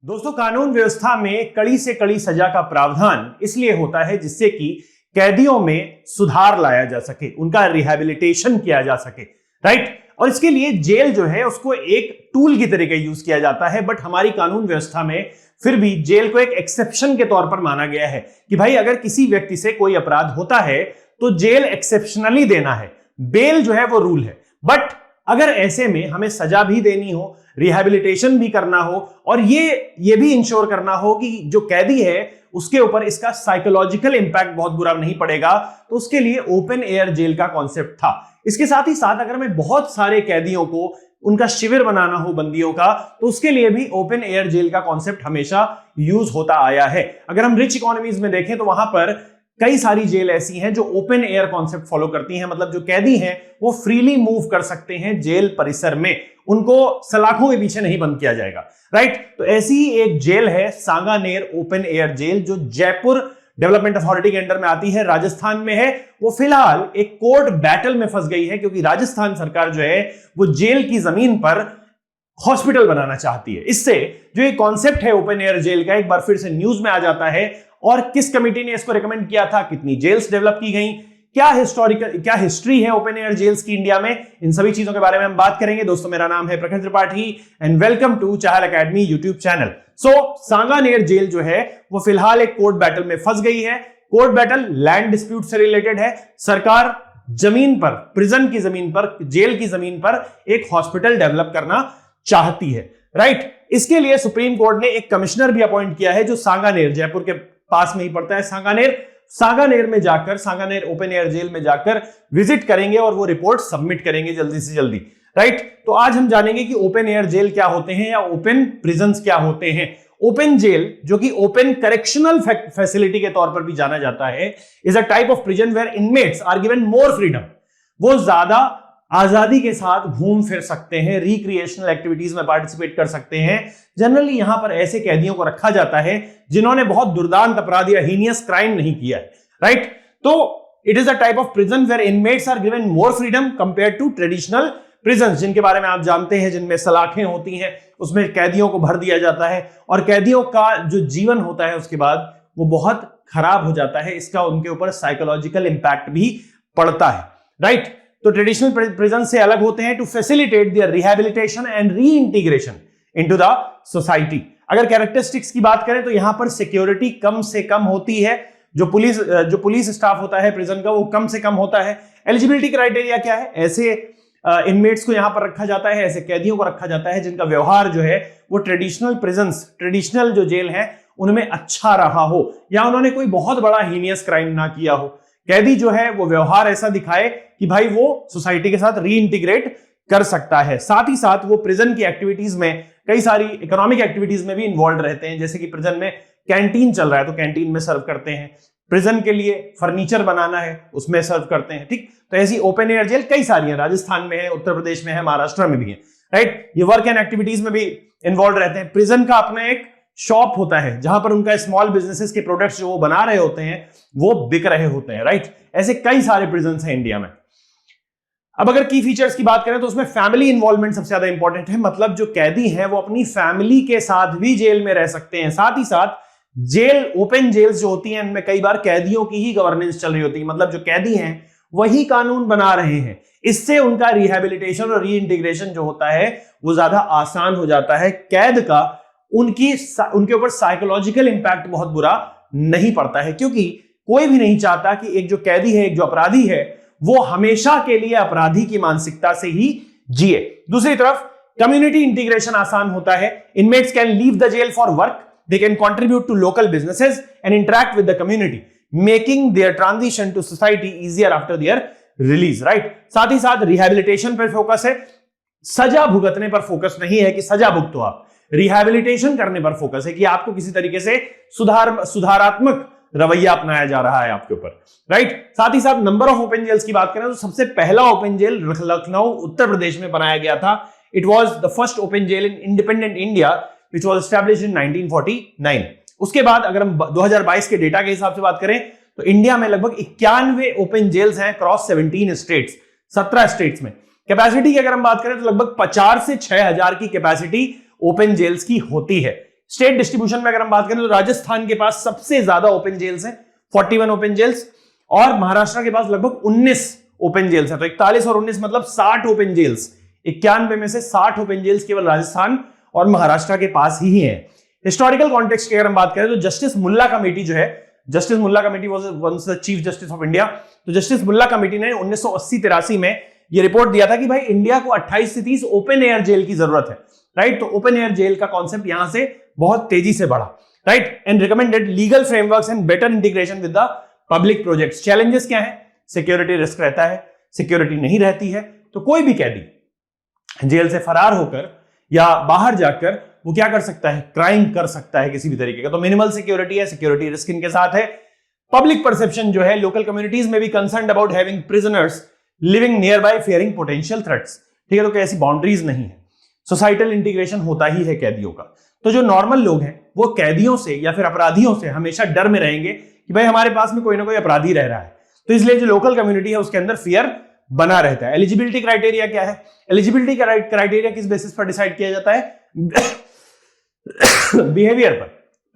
दोस्तों, कानून व्यवस्था में कड़ी से कड़ी सजा का प्रावधान इसलिए होता है जिससे कि कैदियों में सुधार लाया जा सके, उनका रिहैबिलिटेशन किया जा सके, राइट। और इसके लिए जेल जो है उसको एक टूल की तरीके यूज किया जाता है। बट हमारी कानून व्यवस्था में फिर भी जेल को एक एक्सेप्शन के तौर पर माना गया है कि भाई अगर किसी व्यक्ति से कोई अपराध होता है तो जेल एक्सेप्शनली देना है, बेल जो है वो रूल है। बट अगर ऐसे में हमें सजा भी देनी हो, रिहैबिलिटेशन भी करना हो और ये भी इंश्योर करना हो कि जो कैदी है उसके ऊपर इसका साइकोलॉजिकल इंपैक्ट बहुत बुरा नहीं पड़ेगा, तो उसके लिए ओपन एयर जेल का कॉन्सेप्ट था। इसके साथ ही साथ अगर हमें बहुत सारे कैदियों को उनका शिविर बनाना हो बंदियों का, तो उसके लिए भी ओपन एयर जेल का कॉन्सेप्ट हमेशा यूज होता आया है। अगर हम रिच इकोनॉमीज में देखें तो वहां पर कई सारी जेल ऐसी हैं जो ओपन एयर कॉन्सेप्ट फॉलो करती हैं, मतलब जो कैदी हैं वो फ्रीली मूव कर सकते हैं जेल परिसर में, उनको सलाखों के पीछे नहीं बंद किया जाएगा, राइट। तो ऐसी ही एक जेल है सांगानेर ओपन एयर जेल, जो जयपुर डेवलपमेंट अथॉरिटी के अंडर में आती है, राजस्थान में है। वो फिलहाल एक कोर्ट बैटल में फंस गई है क्योंकि राजस्थान सरकार जो है वो जेल की जमीन पर हॉस्पिटल बनाना चाहती है। इससे जो ये कॉन्सेप्ट है ओपन एयर जेल का एक बार फिर से न्यूज में आ जाता है। और किस कमेटी ने इसको रिकमेंड किया था, कितनी जेल्स डेवलप की गई, क्या हिस्ट्री है ओपन एयर जेल्स की इंडिया में, इन सभी चीजों के बारे में हम बात करेंगे। दोस्तों, मेरा नाम है Prakhar Tripathi and welcome to Chahal academy YouTube channel. So Sanganer jail जो है वो फिलहाल एक कोर्ट बैटल में फंस गई है। कोर्ट बैटल लैंड डिस्प्यूट से रिलेटेड है। सरकार जमीन पर, प्रिजन की जमीन पर, जेल की जमीन पर एक हॉस्पिटल डेवलप करना चाहती है, राइट। इसके लिए सुप्रीम कोर्ट ने एक कमिश्नर भी अपॉइंट किया है जो सांगानेर, जयपुर के पास में ही पड़ता है सांगानेर में जाकर, सांगानेर ओपन एयर जेल में जाकर विजिट करेंगे और वो रिपोर्ट सबमिट करेंगे जल्दी से जल्दी, राइट। तो आज हम जानेंगे कि ओपन एयर जेल क्या होते हैं या ओपन प्रिजन्स क्या होते हैं। ओपन जेल, जो कि ओपन करेक्शनल फैसिलिटी के तौर पर भी जाना जाता है, is a type of prison where inmates are given more freedom. वो ज्यादा आजादी के साथ घूम फिर सकते हैं, रिक्रिएशनल एक्टिविटीज में पार्टिसिपेट कर सकते हैं। जनरली यहां पर ऐसे कैदियों को रखा जाता है जिन्होंने बहुत दुर्दांत अपराध या हीनियस क्राइम नहीं किया है, राइट। तो it is a type of prison where inmates are given more freedom compare to traditional prison, जिनके बारे में आप जानते हैं, जिनमें सलाखें होती हैं, उसमें कैदियों को भर दिया जाता है और कैदियों का जो जीवन होता है उसके बाद वो बहुत खराब हो जाता है। इसका उनके ऊपर साइकोलॉजिकल इंपैक्ट भी पड़ता है, राइट। तो ट्रेडिशनल प्रिजन से अलग होते हैं to facilitate their rehabilitation and reintegration into the society. अगर कैरेक्टरिस्टिक्स की बात करें तो यहां पर सिक्योरिटी कम से कम होती है, जो पुलिस स्टाफ होता है प्रिजन का वो कम से कम होता है। एलिजिबिलिटी क्राइटेरिया क्या है, ऐसे इनमेट्स को यहां पर रखा जाता है, ऐसे कैदियों को रखा जाता है जिनका व्यवहार जो है वो ट्रेडिशनल जो जेल है उनमें अच्छा रहा हो या उन्होंने कोई बहुत बड़ा हीनियस क्राइम ना किया हो। कैदी जो है वो व्यवहार ऐसा दिखाए कि भाई वो सोसाइटी के साथ रीइंटीग्रेट कर सकता है। साथ ही साथ वो प्रिजन की एक्टिविटीज में, कई सारी इकोनॉमिक एक्टिविटीज में भी इन्वॉल्व रहते हैं। जैसे कि प्रिजन में कैंटीन चल रहा है तो कैंटीन में सर्व करते हैं, प्रिजन के लिए फर्नीचर बनाना है उसमें सर्व करते हैं, ठीक। तो ऐसी ओपन एयर जेल कई सारी है, राजस्थान में है, उत्तर प्रदेश में है, महाराष्ट्र में भी है, राइट। ये वर्क एंड एक्टिविटीज में भी इन्वॉल्व रहते हैं। प्रिजन का अपना एक शॉप होता है जहां पर उनका स्मॉल बिजनेसेस के प्रोडक्ट्स जो वो बना रहे होते हैं वो बिक रहे होते हैं, राइट। ऐसे कई सारे प्रिजन्स हैं इंडिया में। अब अगर की फीचर्स की बात करें तो उसमें फैमिली इन्वॉल्वमेंट सबसे ज्यादा इंपॉर्टेंट है, मतलब जो कैदी हैं वो अपनी फैमिली के साथ भी जेल में रह सकते हैं। साथ ही साथ जेल, ओपन जेल्स जो होती हैं इनमें कई बार कैदियों की ही गवर्नेंस चल रही होती है, मतलब जो कैदी हैं वही कानून बना रहे हैं। इससे उनका रिहैबिलिटेशन और रीइंटीग्रेशन जो होता है वो ज्यादा आसान हो जाता है। कैद का उनके ऊपर साइकोलॉजिकल इंपैक्ट बहुत बुरा नहीं पड़ता है, क्योंकि कोई भी नहीं चाहता कि एक जो कैदी है, एक जो अपराधी है, वो हमेशा के लिए अपराधी की मानसिकता से ही जिए। दूसरी तरफ कम्युनिटी इंटीग्रेशन आसान होता है। Inmates can leave the jail for work, they can contribute to local businesses and interact with the community, making their transition to society easier after their release, right. साथ ही साथ रिहैबिलिटेशन पर focus है, सजा भुगतने पर फोकस नहीं है कि सजा भुगतो आप, रिहैबिलिटेशन करने पर फोकस है कि आपको किसी तरीके से सुधारात्मक रवैया अपनाया जा रहा है आपके ऊपर, राइट। साथ ही साथ नंबर ऑफ ओपन जेल्स की बात करें तो सबसे पहला ओपन जेल लखनऊ उत्तर प्रदेश में बनाया गया था। It was the first open jail in independent India which was established in 1949। उसके बाद अगर हम 2022 के डेटा के हिसाब से बात करें तो इंडिया में लगभग 91 ओपन जेल्स हैं क्रॉस 17 स्टेट्स, 17 स्टेट्स में। कैपेसिटी की अगर हम बात करें तो लगभग 50 से 6,000 की कैपेसिटी ओपन जेल्स की होती है। स्टेट डिस्ट्रीब्यूशन में अगर हम बात करें तो राजस्थान के पास सबसे ज्यादा ओपन जेल्स हैं, 41 ओपन जेल्स, और महाराष्ट्र के पास लगभग 19 ओपन जेल्स हैं। तो 41 और 19 मतलब 60 ओपन जेल्स, 91 में से 60 ओपन जेल्स केवल राजस्थान और महाराष्ट्र के पास ही है। हिस्टोरिकल कॉन्टेक्स्ट की अगर हम बात करें तो जस्टिस मुल्ला कमेटी जो है, justice Mulla committee was once the chief justice of India, तो जस्टिस मुल्ला कमेटी ने 1980-83 में यह रिपोर्ट दिया था कि भाई इंडिया को 28 से 30 ओपन एयर जेल की जरूरत है, राइट। तो ओपन एयर जेल का कॉन्सेप्ट यहां से बहुत तेजी से बढ़ा, right, and recommended legal frameworks and better integration with the public projects. Challenges क्या है? सिक्योरिटी रिस्क रहता है, सिक्योरिटी नहीं रहती है तो कोई भी कैदी जेल से फरार होकर या बाहर जाकर वो क्या कर सकता है? क्राइम कर सकता है किसी भी तरीके का। तो मिनिमल सिक्योरिटी है, सिक्योरिटी रिस्क इनके साथ है। पब्लिक परसेप्शन जो है, लोकल कम्युनिटीज में भी concerned about having prisoners living near by fearing potential threats, ठीक है। तो कोई ऐसी बाउंड्रीज नहीं है। सोसाइटल इंटीग्रेशन होता ही है कैदियों का। तो जो नॉर्मल लोग हैं वो कैदियों से या फिर अपराधियों से हमेशा डर में रहेंगे कि भाई हमारे पास में कोई ना कोई अपराधी रह रहा है, तो इसलिए जो लोकल कम्युनिटी है उसके अंदर फियर बना रहता है। एलिजिबिलिटी क्राइटेरिया क्या है? एलिजिबिलिटी क्राइटेरिया किस बेसिस पर डिसाइड किया जाता है? बिहेवियर पर।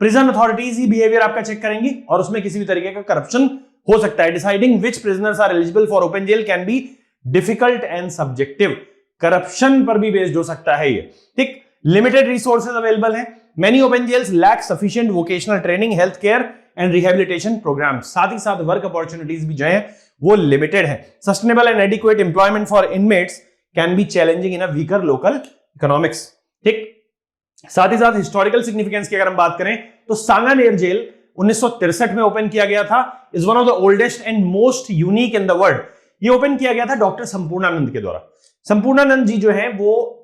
प्रिजन अथॉरिटीज ही बिहेवियर आपका चेक करेंगी और उसमें किसी भी तरीके का करप्शन हो सकता है। Deciding which prisoners are eligible for open jail can be difficult and subjective, corruption पर भी बेस्ड हो सकता है ये, ठीक। लिमिटेड रिसोर्सेज अवेलेबल हैं। Many open jails lack sufficient vocational training, health care and rehabilitation program. साथ ही साथ वर्क अपॉर्चुनिटीज भी जो है वो लिमिटेड है। Sustainable and adequate employment for inmates can be challenging in a weaker local economics, ठीक। साथ ही साथ हिस्टोरिकल सिग्निफिकेंस की अगर हम बात करें तो सांगानेर जेल 1963 में ओपन किया गया था। Is one of the oldest and most unique in the world. ये ओपन किया गया था डॉक्टर संपूर्णानंद के द्वारा। संपूर्णानंद जी जो है वो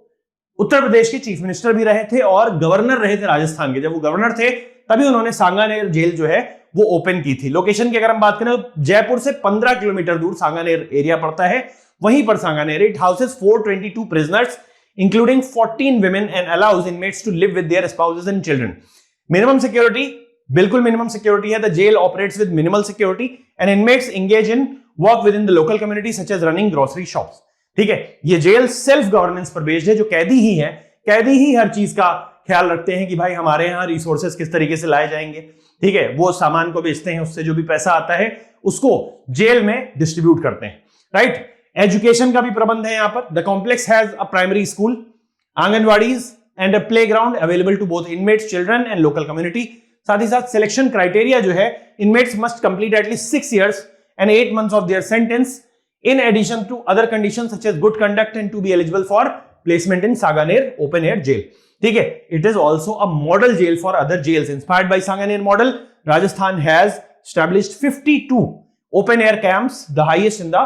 उत्तर प्रदेश के चीफ मिनिस्टर भी रहे थे और गवर्नर रहे थे राजस्थान के। जब वो गवर्नर थे तभी उन्होंने सांगानेर जेल जो है वो ओपन की थी। लोकेशन की अगर हम बात करें तो जयपुर से 15 किलोमीटर दूर सांगानेर एरिया पड़ता है। वहीं पर Sanganer it houses 422 prisoners including 14 women and allows inmates to live with their spouses and children. Minimum security, बिल्कुल minimum security है. The jail operates with minimal security and inmates engage in work within the local community such as running grocery shops. ठीक है, ये jail self governance पर based है। जो कैदी ही है, कैदी ही हर चीज का ख्याल रखते हैं कि भाई हमारे यहाँ रिसोर्सेज किस तरीके से लाए जाएंगे, ठीक है। वो सामान को बेचते हैं, उससे जो भी पैसा आता है उसको जेल में डिस्ट्रीब्यूट करते हैं, राइट। एजुकेशन का भी प्रबंध है यहाँ पर। The complex has a primary school, anganwadis and a playground available to both inmates, children and local community. साथ ही साथ सिलेक्शन क्राइटेरिया जो है, inmates must complete at least 6 years and 8 months of their sentence in addition to other conditions such as good conduct and to be eligible for placement in Saganer open air jail. ठीक है, it is also a model jail for other jails inspired by Saganer model. Rajasthan has established 52 open air camps, the highest in the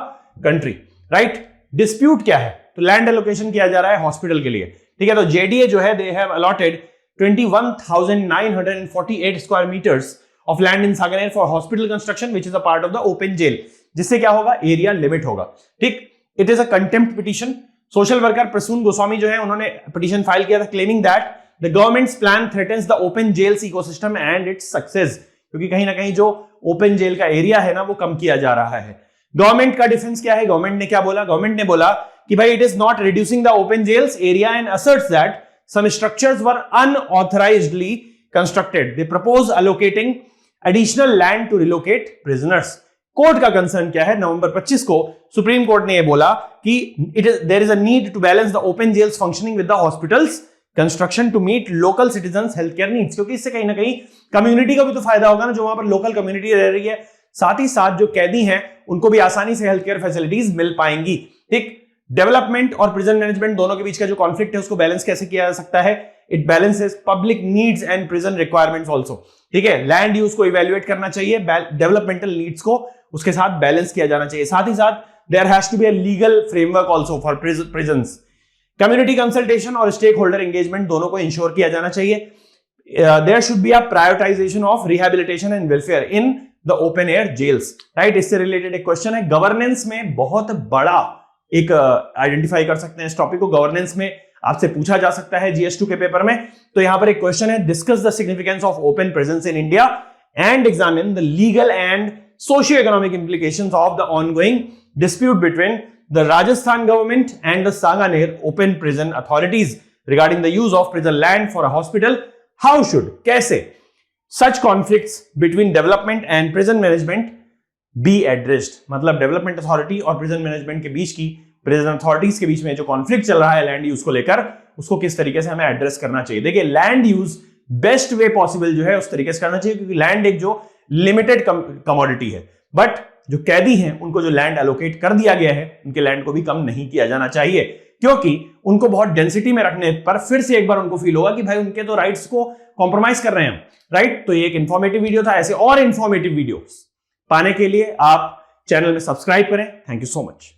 country. Right. Dispute क्या है? तो land allocation किया जा रहा है hospital के लिए, ठीक है। तो जेडीए जो है they have allotted 21,948 square metres of land in Sanganer for hospital construction which is a part of the open jail, जिससे क्या होगा? एरिया लिमिट होगा, ठीक। It is a contempt petition. Social worker Prasoon Goswami जो है उन्होंने पिटीशन फाइल किया था claiming that the government's plan threatens the open jails ecosystem and its success, क्योंकि कहीं ना कहीं जो ओपन जेल का एरिया है ना वो कम किया जा रहा है। गवर्नमेंट का डिफेंस क्या है? गवर्नमेंट ने क्या बोला? गवर्नमेंट ने बोला कि भाई it is not reducing the open jails area and asserts that some structures were unauthorisedly constructed. They propose allocating additional land to relocate prisoners. Court का कंसर्न क्या है? नवंबर 25 को सुप्रीम कोर्ट ने यह बोला कि there is a need to balance the open jail's functioning with the hospital's construction to meet local citizens health care needs, क्योंकि इससे कहीं ना कहीं कम्युनिटी को भी तो फायदा होगा ना, जो वहां पर लोकल कम्युनिटी रह रही है। साथ ही साथ जो कैदी हैं उनको भी आसानी से हेल्थ केयर फैसिलिटीज मिल पाएंगी, ठीक। डेवलपमेंट और प्रिजन मैनेजमेंट दोनों के बीच का जो कॉन्फ्लिक्ट है उसको बैलेंस कैसे किया जा सकता है? It balances public needs and prison requirements also, ठीक है। लैंड यूज को इवैल्यूएट करना चाहिए, डेवलपमेंटल नीड्स को उसके साथ बैलेंस किया जाना चाहिए। साथ ही साथ there has to be a legal framework also for prisons. Community consultation और स्टेक होल्डर एंगेजमेंट दोनों को इंश्योर किया जाना चाहिए। There should be a prioritisation of rehabilitation and welfare in the open air jails, right. इससे related एक question है। Governance में बहुत बड़ा एक आइडेंटिफाई कर सकते हैं इस टॉपिक को। गवर्नेंस में आपसे पूछा जा सकता है GS2 के पेपर में। तो यहां पर एक क्वेश्चन है, discuss the significance of open presence in India and examine the legal and socio economic implications of the ongoing dispute between the Rajasthan government and the Sanganer open prison authorities regarding the use of prison land for a hospital. How should, कैसे such conflicts between development and prison management be addressed, मतलब development authority और prison management के बीच की, prison authorities के बीच में जो conflict चल रहा है लैंड यूज को लेकर, उसको किस तरीके से हमें एड्रेस करना चाहिए। देखिए land use best way possible जो है उस तरीके से करना चाहिए, क्योंकि लैंड एक जो लिमिटेड कमोडिटी है, बट जो कैदी हैं उनको जो लैंड एलोकेट कर दिया गया है उनके लैंड को भी कम नहीं किया जाना चाहिए, क्योंकि उनको बहुत डेंसिटी में रखने पर फिर से एक बार उनको फील होगा कि भाई उनके तो राइट्स को कॉम्प्रोमाइज कर रहे हैं, राइट। तो ये एक इंफॉर्मेटिव वीडियो था, ऐसे और इंफॉर्मेटिव वीडियोस पाने के लिए आप चैनल में सब्सक्राइब करें। Thank you so much.